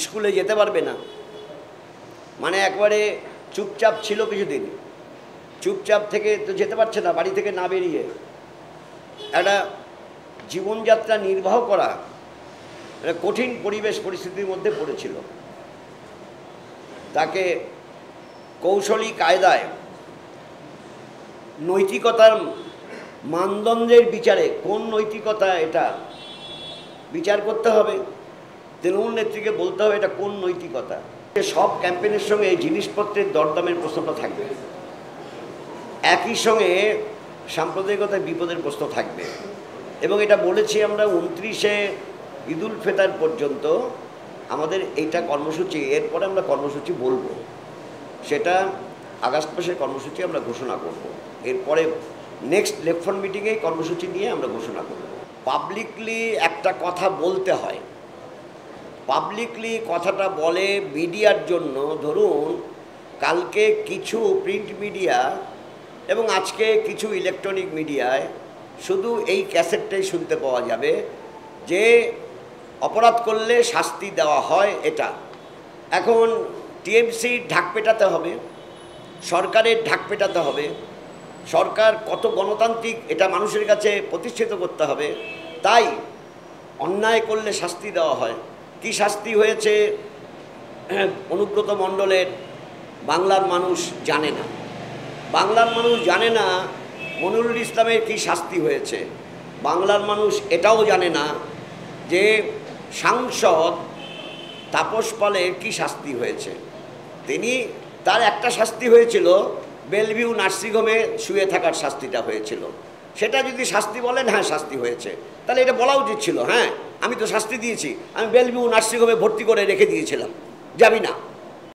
স্কুলে যেতে পারবে না, মানে একবারে চুপচাপ ছিল কিছুদিন, চুপচাপ থেকে তো যেতে পারছে না, বাড়ি থেকে না বেরিয়ে একটা জীবনযাত্রা নির্বাহ করা একটা কঠিন পরিবেশ পরিস্থিতির মধ্যে পড়েছিল। তাকে কৌশলী কায়দায় নৈতিকতার মানদণ্ডের বিচারে কোন নৈতিকতা এটা বিচার করতে হবে, তৃণমূল নেত্রীকে বলতে হবে এটা কোন নৈতিকতা। সব ক্যাম্পেইনের সঙ্গে এই জিনিসপত্রের দরদামের প্রশ্নটা থাকবে, একই সঙ্গে সাম্প্রদায়িকতার বিপদের প্রশ্ন থাকবে। এবং এটা বলেছি আমরা 29শে ঈদুল ফিতর পর্যন্ত আমাদের এইটা কর্মসূচি, এরপরে আমরা কর্মসূচি বলবো, সেটা আগস্ট মাসের কর্মসূচি আমরা ঘোষণা করব। এরপরে নেক্সট লেফট মিটিংয়েই কর্মসূচি নিয়ে আমরা ঘোষণা করব। পাবলিকলি একটা কথা বলতে হয়, পাবলিকলি কথাটা বলে মিডিয়ার জন্য। ধরুন কালকে কিছু প্রিন্ট মিডিয়া এবং আজকে কিছু ইলেকট্রনিক মিডিয়ায় শুধু এই ক্যাসেটটাই শুনতে পাওয়া যাবে যে অপরাধ করলে শাস্তি দেওয়া হয়। এটা এখন টিএমসির ঢাক পেটাতে হবে, সরকারের ঢাক পেটাতে হবে, সরকার কত গণতান্ত্রিক এটা মানুষের কাছে প্রতিষ্ঠিত করতে হবে। তাই অন্যায় করলে শাস্তি দেওয়া হয়। কি শাস্তি হয়েছে অনুব্রত মণ্ডলের বাংলার মানুষ জানে না, বাংলার মানুষ জানে না মনিরুল ইসলামের কি শাস্তি হয়েছে, বাংলার মানুষ এটাও জানে না যে সাংসদ তাপস পালের কি শাস্তি হয়েছে। তার একটা শাস্তি হয়েছিল, বেলভিউ নার্সিংহোমে শুয়ে থাকার শাস্তিটা হয়েছিল। সেটা যদি শাস্তি বলেন হ্যাঁ শাস্তি হয়েছে, তাহলে এটা বলা উচিত ছিল, হ্যাঁ আমি তো শাস্তি দিয়েছি, আমি বেলভিউ নার্সিংহোমে ভর্তি করে রেখে দিয়েছিলাম, যাবি না।